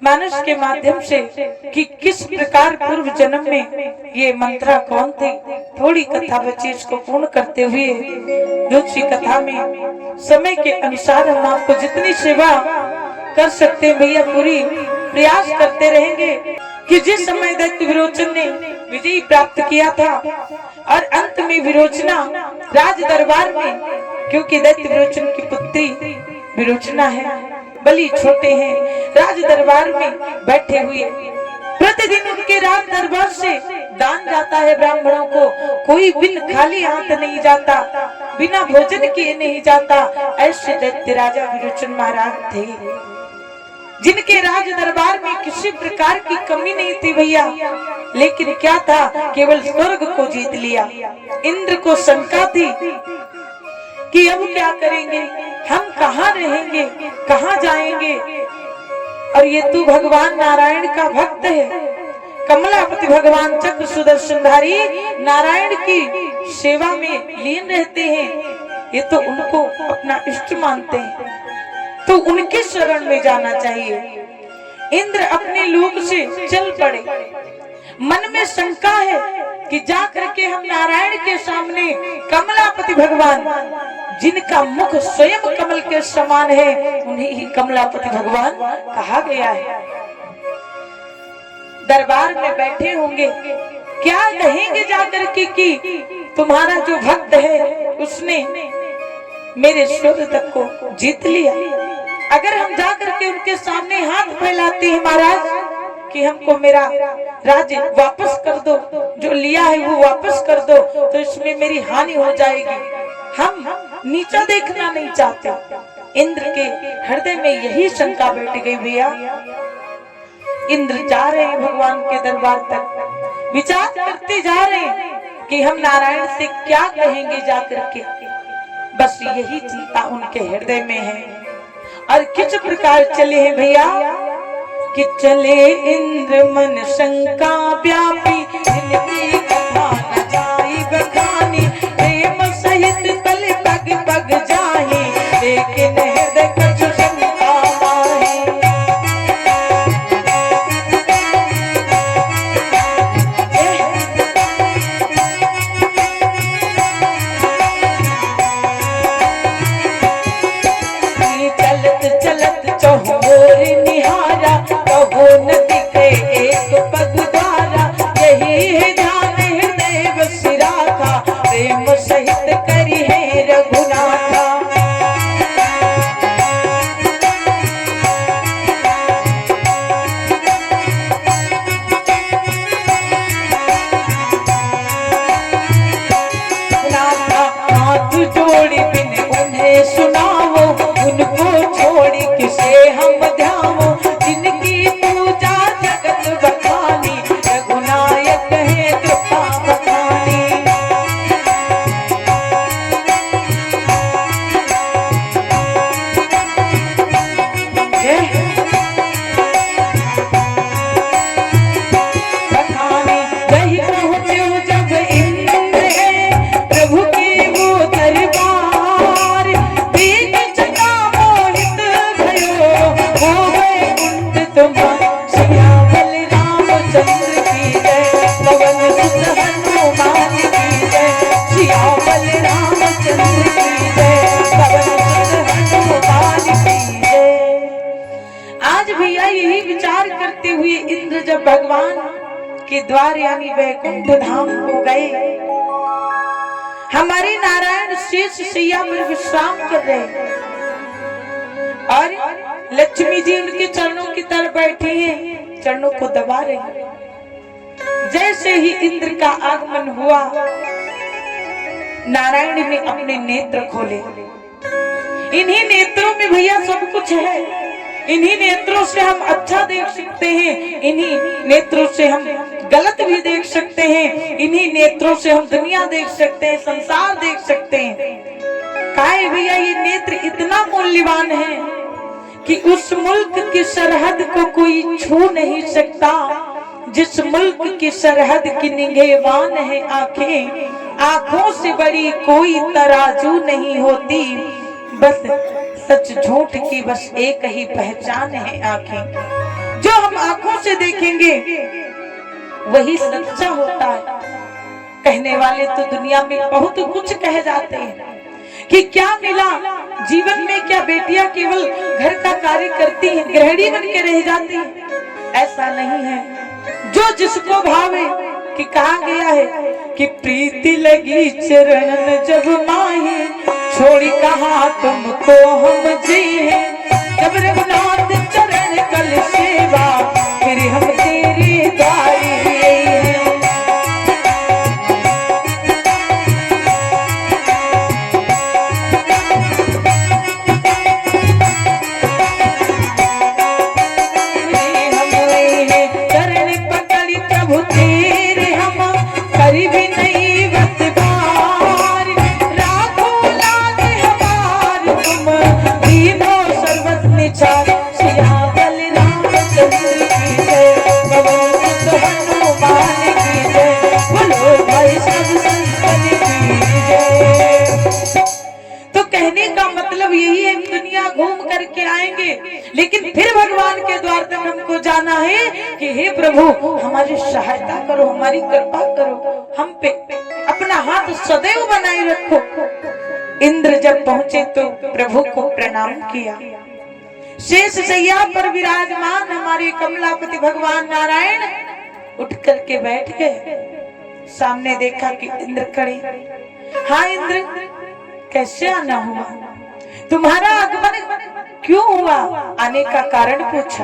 मानस के माध्यम से कि किस प्रकार पूर्व जन्म में ये मंत्रा कौन थे, थोड़ी कथा बची, इसको पूर्ण करते हुए दूसरी कथा में समय के अनुसार हम आपको जितनी सेवा कर सकते हैं भैया पूरी प्रयास करते रहेंगे। कि जिस समय दैत्य विरोचन ने विजय प्राप्त किया था और अंत में विरोचना राज दरबार में, क्योंकि दैत्य विरोचन की पुत्री विरोचना है, बलि छोटे हैं, राज दरबार में बैठे हुए प्रतिदिन उनके राज दरबार से दान जाता है ब्राह्मणों को, कोई बिन खाली हाथ नहीं जाता, बिना भोजन किए नहीं जाता। ऐसे दैत्य राजा विरोचन महाराज थे जिनके राज दरबार में किसी प्रकार की कमी नहीं थी भैया, लेकिन क्या था, केवल स्वर्ग को जीत लिया। इंद्र को शंका थी कि अब क्या करेंगे, हम कहाँ रहेंगे, कहाँ जाएंगे। और ये तू भगवान नारायण का भक्त है, कमलापति भगवान चक्र सुदर्शनधारी नारायण की सेवा में लीन रहते हैं, ये तो उनको अपना इष्ट मानते हैं, तो उनके शरण में जाना चाहिए। इंद्र अपने लोक से चल पड़े, मन में शंका है कि जा करके हम नारायण के सामने कमलापति भगवान, जिनका मुख स्वयं कमल के समान है, उन्हें ही कमलापति भगवान कहा गया है, दरबार में बैठे होंगे, क्या कहेंगे जाकर के कि तुम्हारा जो भक्त है उसने मेरे स्वर्ग तक को जीत लिया। अगर हम जाकर के उनके सामने हाथ फैलाते हैं महाराज कि हमको मेरा राज्य वापस कर दो, जो लिया है वो वापस कर दो, तो इसमें मेरी हानि हो जाएगी, हम नीचा देखना नहीं चाहते। इंद्र के हृदय में यही शंका बैठ गई भैया। इंद्र जा रहे हैं भगवान के दरबार तक, विचार करते जा रहे हैं कि हम नारायण से क्या कहेंगे जाकर के, बस यही चिंता उनके हृदय में है। और किस प्रकार चले हैं भैया कि चले इंद्र मन शंका व्यापी, इनकी कथा न जाई बखानी, प्रेम सहित तल पग पग जाही, लेकिन हृदय कछु शंका माही। चलत चलत चहुओर निहारा, कहो न दिखे एक पग द्वारा, यही है ध्यान हृदय बस राखा, प्रेम सहित करी है रघुनाथा। हाथ जोड़ी बिन उन्हें सुनाओ, उनको छोड़ी किसे हम ध्याओ, जिनकी पूजा जगत बखानी, रघुनायक है कृपा बखानी। बखानी यही पहुँचे जब इंद्र प्रभु की वो दरबार, बीच जगा मोहित भयो, हो गए कुंठ तुम्हार, सियावल रामचंद्र की जय, पवन सुत हनुमान की जय, सियावल रामचंद्र की जय, पवन सुत हनुमान की जय। आज भैया यही विचार करते हुए इंद्र जब भगवान के द्वार यानी वैकुंठ धाम को गए, हमारे नारायण शेष सैया पर विश्राम कर रहे हैं और लक्ष्मी जी उनके चरणों की तरफ बैठी हैं, चरणों को दबा रही हैं। जैसे ही इंद्र का आगमन हुआ, नारायण ने अपने नेत्र खोले। इन्हीं नेत्रों में भैया सब कुछ है, इन्हीं नेत्रों से हम अच्छा देख सकते हैं, इन्हीं नेत्रों से हम गलत भी देख सकते हैं, इन्हीं नेत्रों से हम दुनिया देख सकते हैं, संसार देख सकते हैं। काहे भैया ये नेत्र इतना मूल्यवान है कि उस मुल्क की सरहद को कोई छू नहीं सकता, जिस मुल्क की सरहद की निगहबान है आंखें, आंखों से बड़ी कोई तराजू नहीं होती, बस सच झूठ की बस एक ही पहचान है आंखें। जो हम आंखों से देखेंगे वही सच्चा होता है। कहने वाले तो दुनिया में बहुत कुछ कह जाते हैं कि क्या मिला जीवन में, क्या बेटियां केवल घर का कार्य करती हैं, गृहिणी बन के रह जाती हैं? ऐसा नहीं है। जो जिसको भावे, कि कहा गया है कि प्रीति लगी चरण जब माही, छोड़ी कहा तुमको हम जी हैं, जब रघुनाथ चरण कल सेवा, फिर हम तेरी द्वारी हैं। चरण पकड़ी प्रभु तेरे हम, करी भी नहीं बस बार, राखो लाग हमार तुम, दीनो सर्वत निचार, सियावल रामचंद्र की जय, पवन सुत हनुमान की जय, बोलो भाई सब संतन की जय। तो कहने का मतलब यही है, दुनिया घूम करके आएंगे, लेकिन फिर भगवान के द्वार तक हमको जाना है कि हे प्रभु हमारी सहायता करो, हमारी कृपा करो, हम पे अपना हाथ सदैव बनाए रखो। इंद्र जब पहुंचे तो प्रभु को प्रणाम किया। शेष शैया पर विराजमान हमारे कमलापति भगवान नारायण उठ करके बैठ गए। सामने देखा कि इंद्र खड़े। हाँ इंद्र, कैसे आना हुआ? तुम्हारा आगमन क्यों हुआ? आने का कारण पूछा।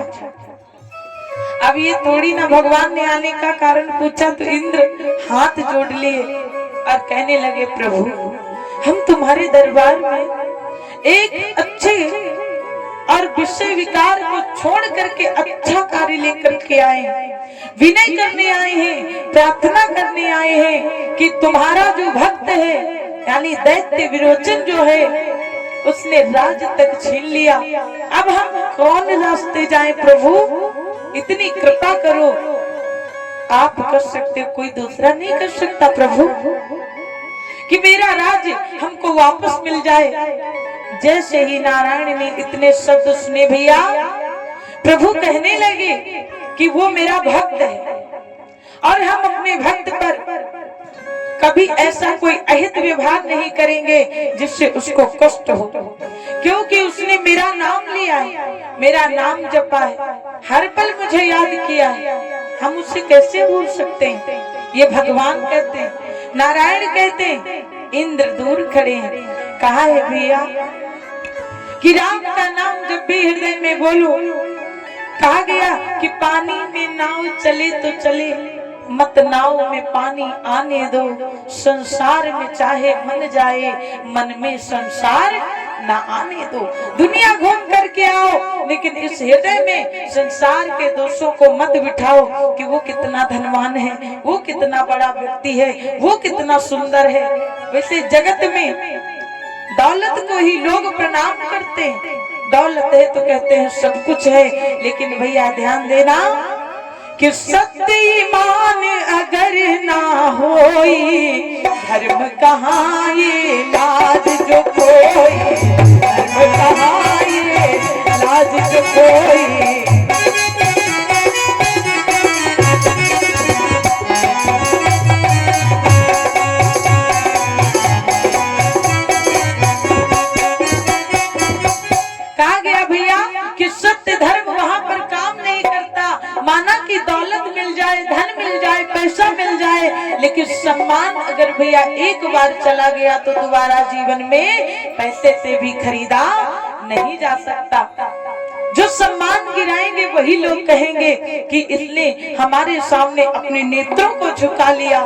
अब ये थोड़ी ना भगवान ने आने का कारण पूछा तो इंद्र हाथ जोड़ लिए और कहने लगे, प्रभु हम तुम्हारे दरबार में एक अच्छे और विषय विकार को छोड़ करके अच्छा कार्य लेकर के आए हैं, विनय करने आए हैं, प्रार्थना करने आए हैं कि तुम्हारा जो भक्त है यानी दैत्य विरोचन जो है उसने राज तक छीन लिया। अब हम कौन रास्ते जाएं प्रभु, इतनी कृपा करो। आप कर सकते हो, कोई दूसरा नहीं कर सकता प्रभु, कि मेरा राज हमको वापस मिल जाए। जैसे ही नारायण ने इतने शब्द सुने भैया, प्रभु कहने लगे कि वो मेरा भक्त है और हम अपने भक्त पर कभी ऐसा कोई अहित व्यवहार नहीं करेंगे जिससे उसको कष्ट हो, क्योंकि उसने मेरा नाम लिया है, मेरा नाम जपा है, हर पल मुझे याद किया है, हम उससे कैसे भूल सकते हैं? ये भगवान कहते हैं, नारायण कहते हैं। इंद्र दूर खड़े हैं। कहा है भैया कि राम का नाम जब भी हृदय में बोलो, कहा गया कि पानी में नाव चले तो चले, मत नाव में पानी आने दो, संसार में चाहे मन जाए, मन में संसार ना आने दो। दुनिया घूम करके आओ, लेकिन इस हृदय में संसार के दोषों को मत बिठाओ कि वो कितना धनवान है, वो कितना बड़ा व्यक्ति है, वो कितना सुंदर है। वैसे जगत में दौलत को ही लोग प्रणाम करते हैं, दौलत है तो कहते हैं सब कुछ है, लेकिन भैया ध्यान देना कि सत्य ईमान अगर ना होई, धर्म कहाँ ये लाज जो कोई, धर्म कहाँ ये लाज जो कोई। कहा गया भैया कि सत्य धर्म वहां पर काम नहीं करता। माना कि दौलत मिल जाए, धन मिल जाए, पैसा मिल जाए, लेकिन सम्मान अगर भैया एक बार चला गया तो दोबारा जीवन में पैसे से भी खरीदा नहीं जा सकता। जो सम्मान गिराएंगे वही लोग कहेंगे कि इसने हमारे सामने अपने नेत्रों को झुका लिया,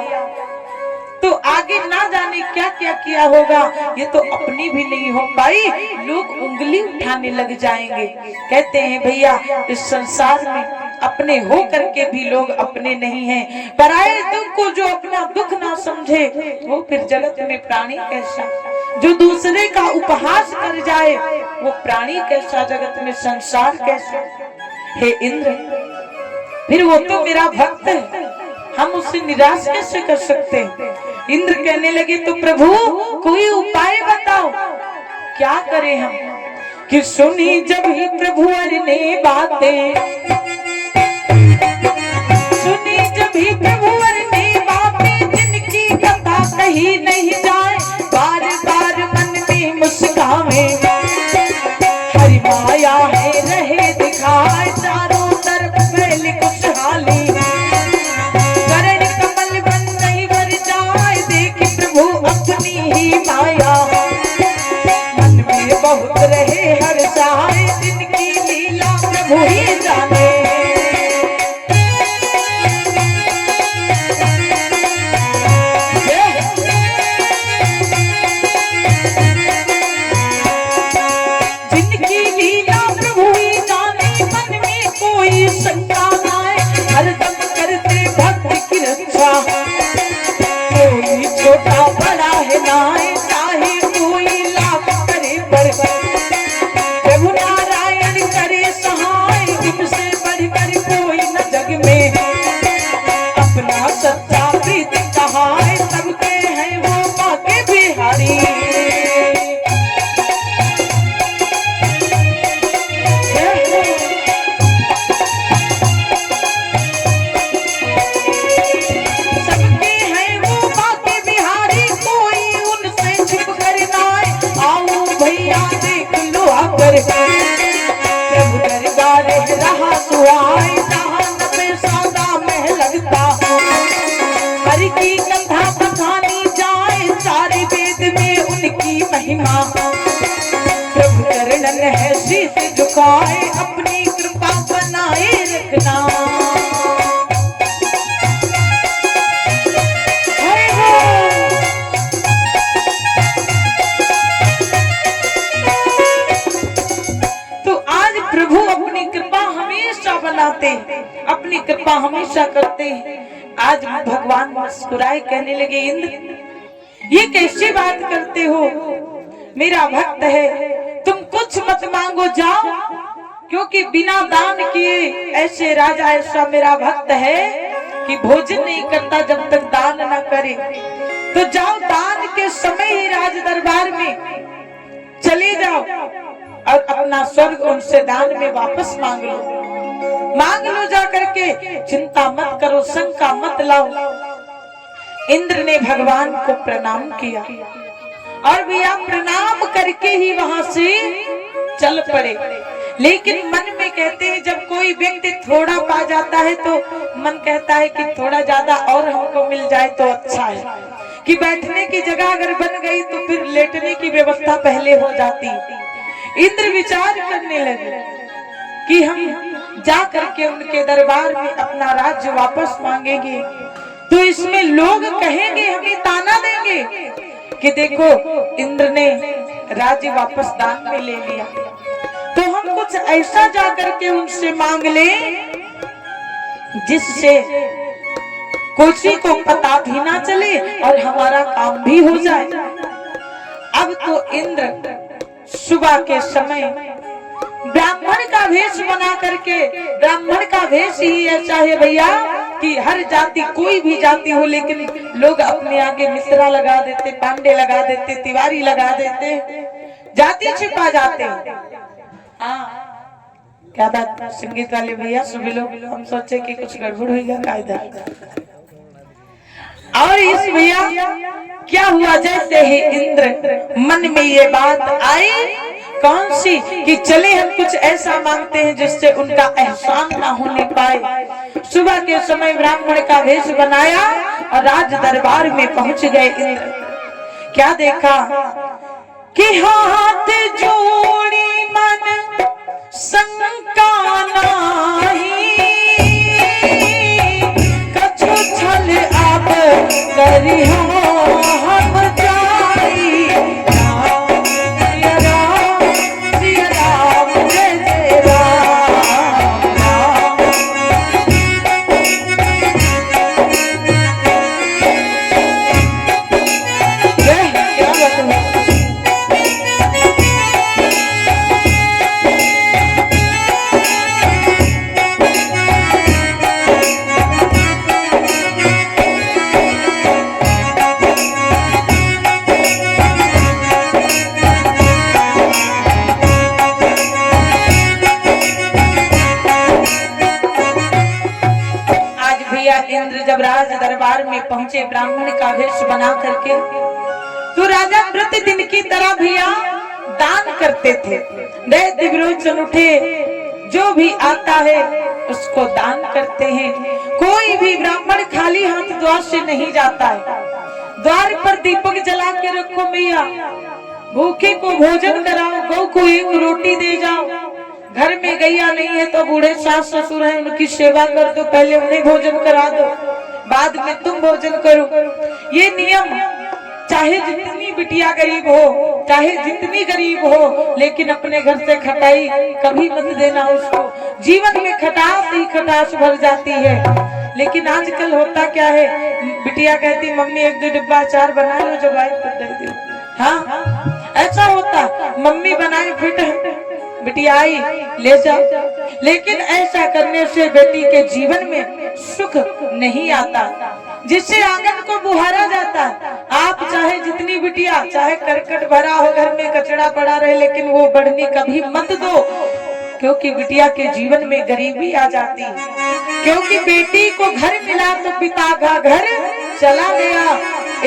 तो आगे ना जाने क्या क्या किया होगा, ये तो अपनी भी नहीं हो पाई, लोग उंगली उठाने लग जाएंगे। कहते हैं भैया इस संसार में अपने हो करके भी लोग अपने नहीं हैं। पराये दुख को जो अपना दुख ना समझे वो फिर जगत में प्राणी कैसा, जो दूसरे का उपहास कर जाए वो प्राणी कैसा, जगत में संसार कैसा। हे इंद्र, फिर वो तो मेरा भक्त है, हम उससे निराश कैसे कर सकते हैं? इंद्र कहने लगे तो प्रभु कोई उपाय बताओ, क्या करें हम? कि सुनी जब ही प्रभु ने बातें, शंका नाए, हरदम करते भक्त की रक्षा। कोई छोटा बड़ा है नाए, चाहे कोई लाभ करे पर, प्रभु नारायण करे सहाय, इनसे बढ़कर कोई न जग में। अपना सच्चा प्रीत कहाए, सबके हैं वो माँ के बिहारी। सबके हैं वो माँ के बिहारी, कोई उनसे छिप कर ना आए। आओ भैया देख लो आकर, प्रभु दरबार रहा सुहाए, जहाँ नबे सौदा में लगता। हरि की कथा बखानी जाए, सारे वेद में उनकी महिमा। प्रभु चरणन है शीश झुकाए, अपनी कृपा बनाए रखना। तो आज प्रभु अपनी कृपा हमेशा बनाते हैं, अपनी कृपा हमेशा करते हैं। आज भगवान मुस्कुराए, कहने लगे इंद्र ये कैसी बात करते हो, मेरा भक्त है, तुम कुछ मत मांगो जाओ, क्योंकि बिना दान किए ऐसे राजा ऐसा मेरा भक्त है कि भोजन नहीं करता जब तक दान न करे। तो जाओ, दान के समय ही राज दरबार में चले जाओ और अपना स्वर्ग उनसे दान में वापस मांग लो जा करके, चिंता मत करो, शंका मत लाओ। इंद्र ने भगवान को प्रणाम किया और भैया प्रणाम करके ही वहां से चल पड़े। लेकिन मन में कहते हैं, जब कोई व्यक्ति थोड़ा पा जाता है तो मन कहता है कि थोड़ा ज्यादा और हमको मिल जाए तो अच्छा है, कि बैठने की जगह अगर बन गई तो फिर लेटने की व्यवस्था पहले हो जाती। इंद्र विचार करने लगे कि हम जा करके उनके दरबार में अपना राज्य वापस मांगेंगे तो इसमें लोग कहेंगे, हमें ताना देंगे कि देखो इंद्र ने राज्य वापस दान में ले लिया। तो हम कुछ ऐसा जा करके उनसे मांग ले जिससे किसी को पता भी ना चले और हमारा काम भी हो जाए। अब तो इंद्र सुबह के समय ब्राह्मण का वेश बना करके, ब्राह्मण का वेश ही ऐसा है भैया कि हर जाति, कोई भी जाति हो, लेकिन लोग अपने आगे मिश्रा लगा देते, पांडे लगा देते, तिवारी लगा देते, जाति छिपा जाते। हाँ क्या बात, संगीत वाले भैया सुबह लोग, हम सोचे कि कुछ गड़बड़ होगा कायदा। और इस भैया क्या हुआ, जैसे ही इंद्र मन में ये बात आई, कौन सी, कि चले हम कुछ ऐसा मांगते हैं जिससे उनका एहसान ना होने पाए। सुबह के समय ब्राह्मण का वेश बनाया और राज दरबार में पहुंच गए इंद्र। क्या देखा कि हाथ जोड़ी मन शंका नाही, कछु छल अब करी हम जाई। राम सिया राम, सिया राम जय जय राम, राम। क्या बात है। इंद्र जब राज दरबार में पहुंचे ब्राह्मण का वेश बना करके, तो राजा प्रतिदिन की तरह भैया दान करते थे। दैत्य विरोचन उठे, जो भी आता है उसको दान करते हैं। कोई भी ब्राह्मण खाली हाथ द्वार से नहीं जाता है। द्वार पर दीपक जला के रखो भैया, भूखे को भोजन कराओ, गौ को एक रोटी दे जाओ। घर में गैया नहीं है तो बूढ़े सास ससुर हैं, उनकी सेवा कर दो, पहले उन्हें भोजन करा दो, बाद में तुम भोजन करो। ये नियम चाहे जितनी बिटिया गरीब हो, चाहे जितनी गरीब हो, लेकिन अपने घर से खटाई कभी मत देना उसको। जीवन में खटास ही खटास भर जाती है। लेकिन आजकल होता क्या है, बिटिया कहती मम्मी एक दो डिब्बा अचार बना लो जो भाई तो दे दो। हाँ ऐसा होता, मम्मी बनाए फिट बिटिया आई ले जाओ। लेकिन ऐसा करने से बेटी के जीवन में सुख नहीं आता, जिससे आंगन को बुहारा जाता। आप चाहे जितनी बिटिया, चाहे करकट भरा हो, घर में कचरा पड़ा रहे, लेकिन वो बढ़नी कभी मत दो, क्योंकि बिटिया के जीवन में गरीबी आ जाती है। क्योंकि बेटी को घर मिला तो पिता का घर चला गया।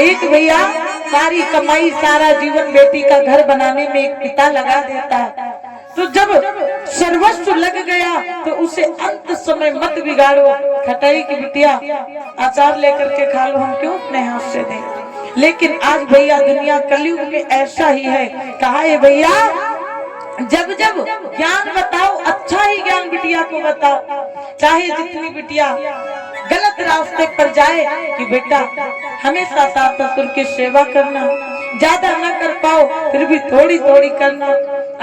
एक भैया सारी कमाई, सारा जीवन बेटी का घर बनाने में एक पिता लगा देता है, तो जब सर्वस्व लग गया तो उसे अंत समय मत बिगाड़ो। खटाई की बिटिया अचार लेकर के खा लो, हम क्यों अपने हाथ से दें। लेकिन आज भैया दुनिया कलयुग में ऐसा ही है। कहा है भैया, जब जब ज्ञान बताओ, अच्छा ही ज्ञान बिटिया को बताओ। चाहे जितनी बिटिया गलत रास्ते पर जाए कि बेटा हमेशा सास ससुर की सेवा करना, ज्यादा न कर पाओ फिर भी थोड़ी थोड़ी करना।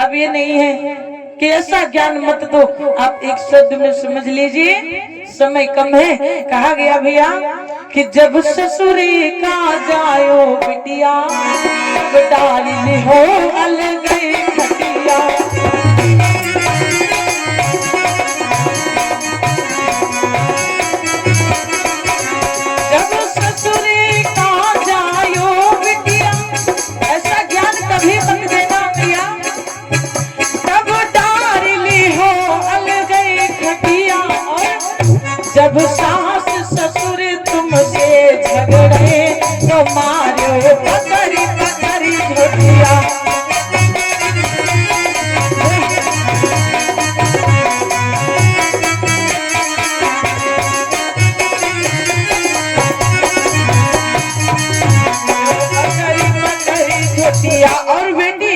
अब ये नहीं है कि ऐसा ज्ञान मत दो। आप एक शब्द में समझ लीजिए, समय कम है। कहा गया भैया कि जब ससुरे का जायो बिटिया, डाली हो अलग खटिया। जब ससुरे का जायो बिटिया, ऐसा ज्ञान कभी मत देना भैया। तब डाली हो अलग खटिया, और जब सास ससुर तुमसे झगड़े तो मारो पकड़ी पकड़ी झोटिया। और बेटी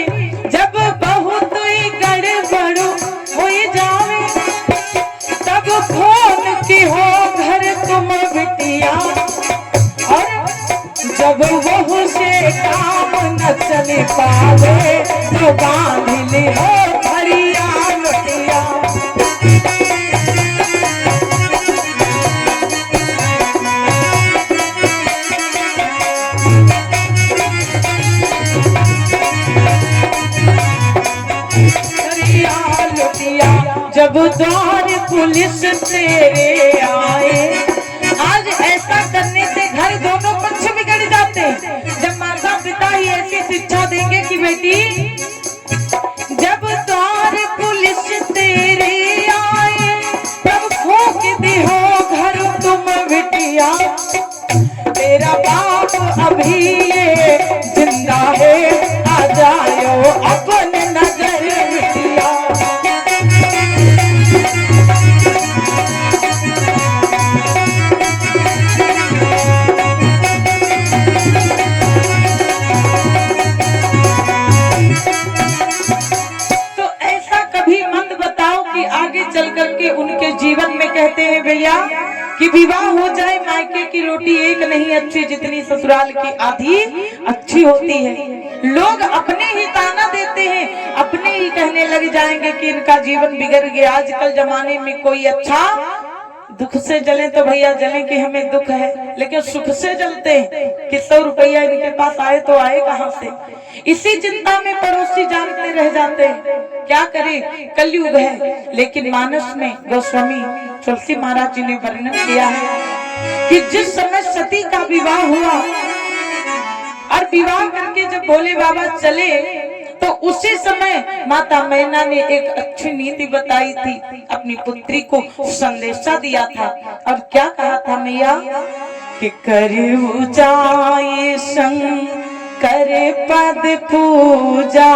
जब बहुत ही गड़बड़ हो जावे, तब खोल की हो घर तुम बिटिया। और जब बहू से काम न चल पावे तो बांध ली हो भरिया बिटिया। जब द्वार पुलिस तेरे आए, आज ऐसा करने से घर दोनों पक्ष बिगड़ जाते हैं। जब माता पिता ही ऐसी शिक्षा देंगे कि बेटी जब द्वार पुलिस तेरे आए, तब फूंक दी हो घर तुम बिटिया। तेरा बाप अभी ये जिंदा है, आ जाओ अपने नजर बिटिया। चल करके उनके जीवन में कहते हैं भैया कि विवाह हो जाए, मायके की रोटी एक नहीं अच्छी जितनी ससुराल की आधी अच्छी होती है। लोग अपने ही ताना देते हैं, अपने ही कहने लग जाएंगे कि इनका जीवन बिगड़ गया। आजकल जमाने में कोई अच्छा दुख से जले तो भैया जले कि हमें दुख है, लेकिन सुख से जलते हैं कि 100 रुपया इनके पास आए तो आए कहां से। इसी चिंता में पड़ोसी जानते रह जाते हैं। क्या करें, कलयुग है। लेकिन मानस में गोस्वामी तुलसी महाराज जी ने वर्णन किया है कि जिस समय सती का विवाह हुआ और विवाह करके जब भोले बाबा चले, तो उसी समय माता मैना ने एक अच्छी नीति बताई थी, अपनी पुत्री को संदेशा दिया था। और क्या कहा था मैया कि करू जाए संग करे पद पूजा,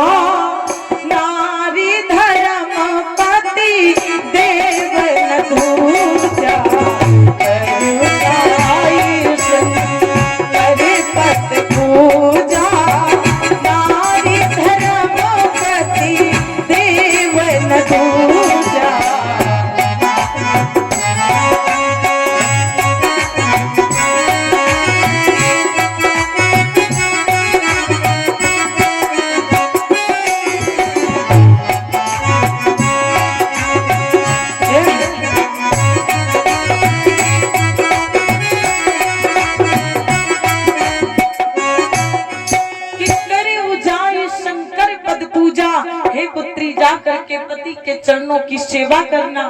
नारी धर्म पति देव न दूजा। करू जाए संग करे पद पूजा, नारी धर्म पति देव न दूजा। सेवा करना।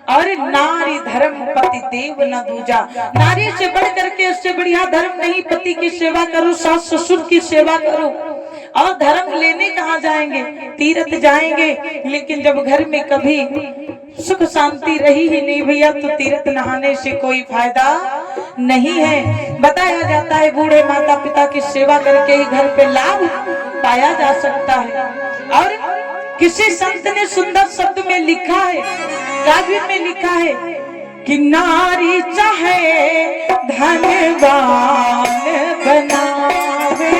और नारी धर्म पति देव न दूजा, नारी से बढ़ करके उससे बढ़िया धर्म नहीं। पति की सेवा करो, सास ससुर की सेवा करो। और धर्म लेने कहाँ जाएंगे, तीर्थ जाएंगे। लेकिन जब घर में कभी सुख शांति रही ही नहीं भैया, तो तीर्थ नहाने से कोई फायदा नहीं है। बताया जाता है बूढ़े माता पिता की सेवा करके ही घर पे लाभ पाया जा सकता है। और किसी संत ने सुंदर शब्द में लिखा है, काव्य में लिखा है कि नारी चाहे धनवान बनावे,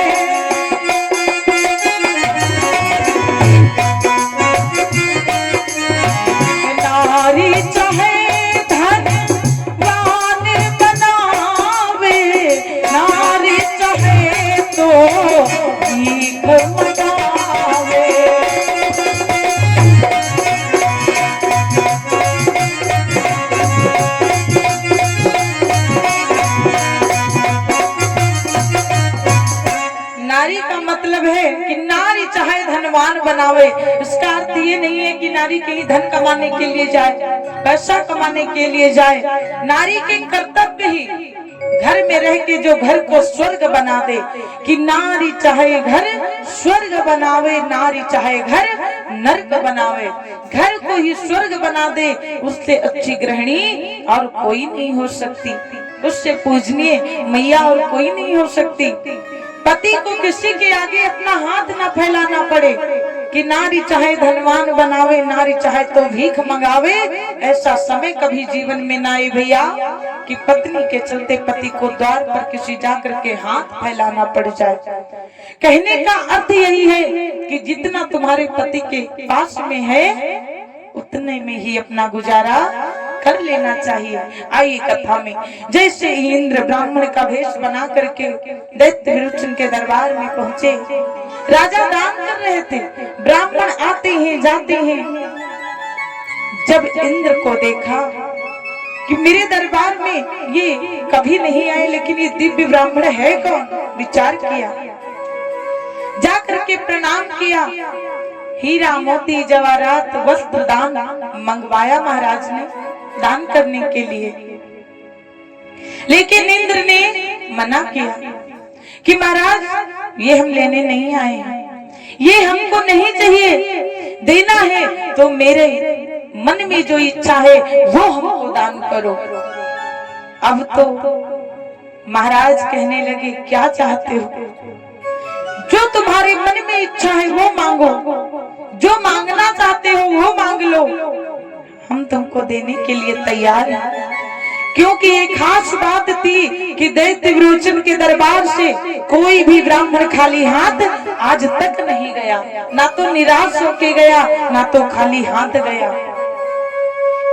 नारी चाहे धनवान बनावे, नारी चाहे तो भीख मंगावे। नारी का मतलब है कि नारी चाहे धनवान बनावे। इसका अर्थ ये नहीं है कि नारी कहीं धन कमाने के लिए जाए, पैसा कमाने के लिए जाए। नारी के कर्तव्य ही घर में रह के जो घर को स्वर्ग बना दे, कि नारी चाहे घर स्वर्ग बनावे, नारी चाहे घर नर्क बनावे। घर को ही स्वर्ग बना दे, उससे अच्छी गृहिणी और कोई नहीं हो सकती, उससे पूजनीय मैया और कोई नहीं हो सकती। पति को किसी के आगे अपना हाथ न फैलाना पड़े कि नारी चाहे धनवान बनावे, नारी चाहे तो भीख मंगावे। ऐसा समय कभी जीवन में ना आए भैया कि पत्नी के चलते पति को द्वार पर किसी जाकर के हाथ फैलाना पड़ जाए। कहने का अर्थ यही है कि जितना तुम्हारे पति के पास में है उतने में ही अपना गुजारा कर लेना चाहिए। आइए कथा में, जैसे ही इंद्र ब्राह्मण का भेष बना करके दैत्य विरोचन के दरबार में पहुंचे, राजा दान कर रहे थे। ब्राह्मण आते हैं जाते हैं। जब इंद्र को देखा कि मेरे दरबार में ये कभी नहीं आए, लेकिन ये दिव्य ब्राह्मण है कौन, विचार किया, जा करके प्रणाम किया। हीरा मोती जवाहरात वस्त्र दान मंगवाया महाराज ने दान करने के लिए। लेकिन इंद्र ने मना किया कि महाराज ये हम लेने नहीं आए हैं, ये हमको नहीं चाहिए, देना है तो मेरे मन में जो इच्छा है वो हमको दान करो। अब तो महाराज कहने लगे क्या चाहते हो, जो तुम्हारे मन में इच्छा है वो मांगो, जो मांगना चाहते हो वो मांग लो, हम तुमको देने के लिए तैयार हैं। क्योंकि एक खास बात थी कि दैत्य विरोचन के दरबार से कोई भी ब्राह्मण खाली हाथ आज तक नहीं गया, ना तो निराश होके गया ना तो खाली हाथ गया।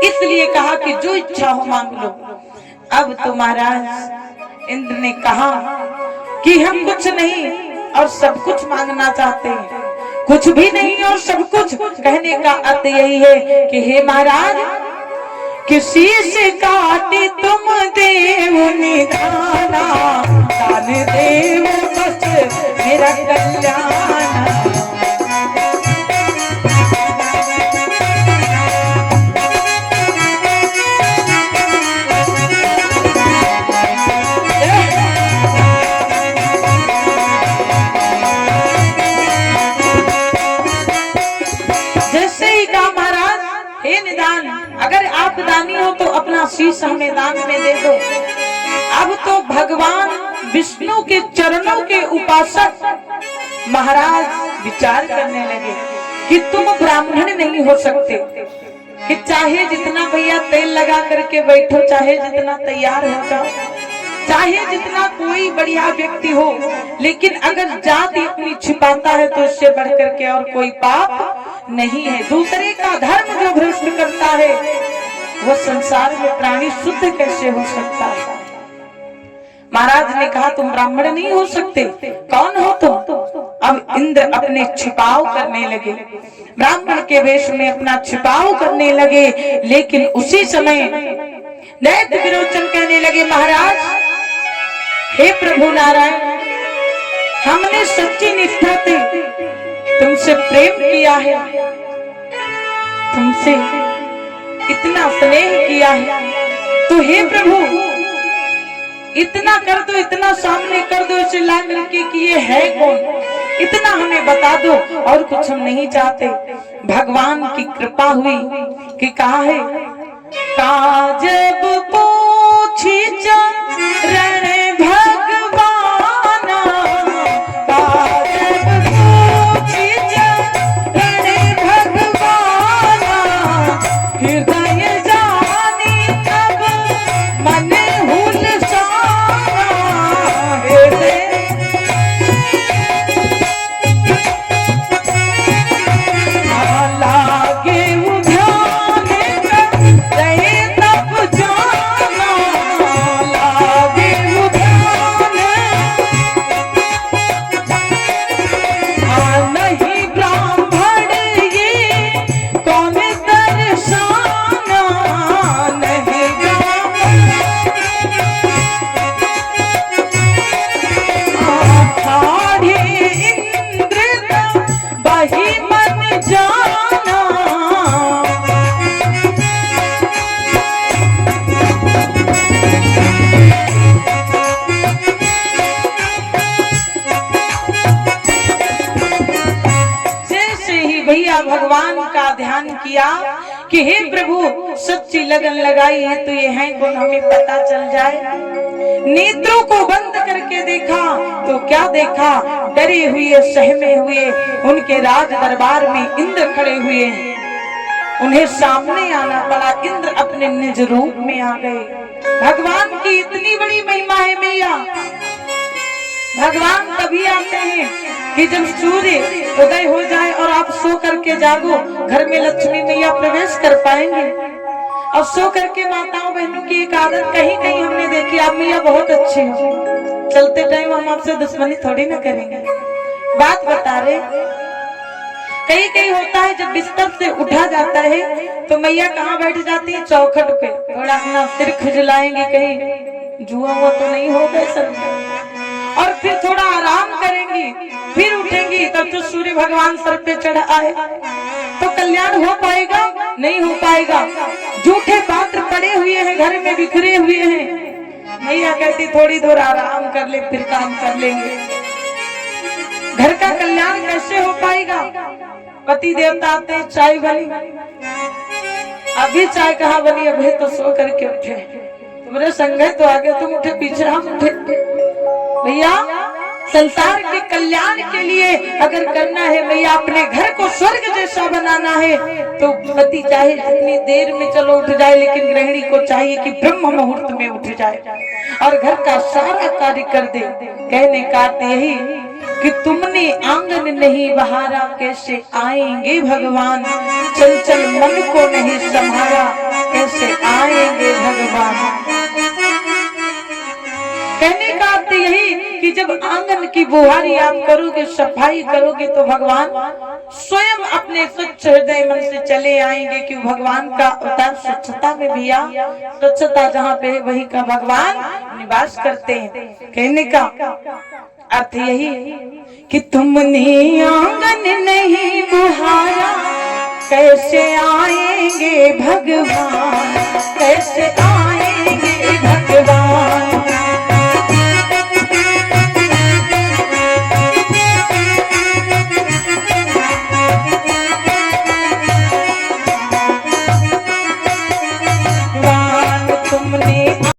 इसलिए कहा कि जो इच्छा हो मांग लो। अब तो महाराज इंद्र ने कहा कि हम कुछ नहीं और सब कुछ मांगना चाहते हैं, कुछ भी नहीं और सब कुछ। कहने का अर्थ यही है कि हे महाराज, किसी से काटे तुम देव निधाना, दान देव बस मेरा कल्याण। अगर आप दानी हो तो अपना शीश हमें दान में दे दो। अब तो भगवान विष्णु के चरणों के उपासक महाराज विचार करने लगे कि तुम ब्राह्मण नहीं हो सकते, कि चाहे जितना भैया तेल लगा करके बैठो, चाहे जितना तैयार हो जाओ, चाहे जितना कोई बढ़िया व्यक्ति हो, लेकिन अगर जाति अपनी छिपाता है तो उससे बढ़कर के और कोई पाप नहीं है। दूसरे का धर्म जो भ्रष्ट करता है वो संसार में प्राणी शुद्ध कैसे हो सकता है। महाराज ने कहा तुम ब्राह्मण नहीं हो सकते, कौन हो तुम? अब इंद्र अपने छिपाव करने लगे, ब्राह्मण के वेश में अपना छिपाव करने लगे। लेकिन उसी समय दैत्य विरोचन कहने लगे महाराज, हे प्रभु नारायण, हमने सच्ची निष्ठा से तुमसे प्रेम किया है, तुमसे इतना स्नेह किया है, तो हे प्रभु इतना कर दो, इतना सामने कर दो इसे ला करके कि ये है कौन, इतना हमें बता दो, और कुछ हम नहीं चाहते। भगवान की कृपा हुई कि कहा है, काजब पूछी चरण भगवान, काजब पूछी चरण भगवान, हृदय जानी तब मन हुलसाना, हृदय लागे उधान रहे तब जाना, लागे उधान नहीं ब्राह्मण ये कौन दर्शाना, नहीं ठाढ़े इंद्र बही मन जाना, जैसे ही भैया भगवान का ध्यान किया कि हे प्रभु सच्ची लगन लगाई है तो ये है कौन हमें पता चल जाए। नेत्रों को बंद करके देखा तो क्या देखा, डरे हुए सहमे हुए उनके राज दरबार में इंद्र खड़े हुए हैं। उन्हें सामने आना पड़ा, इंद्र अपने निज रूप में आ गए। भगवान की इतनी बड़ी महिमा है भैया। भगवान तभी आते हैं कि जब सूर्य उदय हो जाए और आप सो करके जागो, घर में लक्ष्मी मैया प्रवेश कर पाएंगे। और सो करके माताओं बहनों की एक आदत कहीं कहीं हमने देखी, आप मैया बहुत अच्छे हो, चलते टाइम हम आपसे दुश्मनी थोड़ी ना करेंगे। बात बता रहे, कहीं कहीं होता है जब बिस्तर से उठा जाता है तो मैया कहाँ बैठ जाती है, चौखट पे, थोड़ा अपना सिर खुजलाएंगे, कहीं जुआ हुआ तो नहीं हो गए सर में, और फिर थोड़ा आराम करेंगी, फिर उठेंगी, तब तो सूर्य भगवान सर पे चढ़ आए तो कल्याण हो पाएगा? नहीं हो पाएगा। झूठे पात्र पड़े हुए हैं, घर में बिखरे हुए हैं। मैया कहती थोड़ी देर आराम कर ले, फिर काम कर लेंगे। घर का कल्याण कैसे हो पाएगा? पति देवता आते हैं, चाय बनी, अभी चाय कहाँ बनी, अभी तो सो करके उठे, तुम्हारे संग तो आगे तुम उठे, पीछे हम उठे। भैया संसार के कल्याण के लिए अगर करना है भैया, अपने घर को स्वर्ग जैसा बनाना है तो पति चाहे जितनी देर में चलो उठ जाए, लेकिन गृहिणी को चाहिए कि ब्रह्म मुहूर्त में उठ जाए और घर का सारा कार्य कर दे। कहने का यही कि तुमने आंगन नहीं बहारा, कैसे आएंगे भगवान, चंचल मन को नहीं संभाला, कैसे आएंगे भगवान। कहने का अर्थ यही कि जब आंगन की बुहारी आप करोगे, सफाई करोगे, तो भगवान स्वयं अपने स्वच्छ हृदय मन से चले आएंगे। कि भगवान का अवतार स्वच्छता में भैया, स्वच्छता जहाँ पे वही का भगवान निवास करते हैं। कहने का अर्थ यही कि तुमने आंगन नहीं बुहारा, कैसे आएंगे भगवान, कैसे आएंगे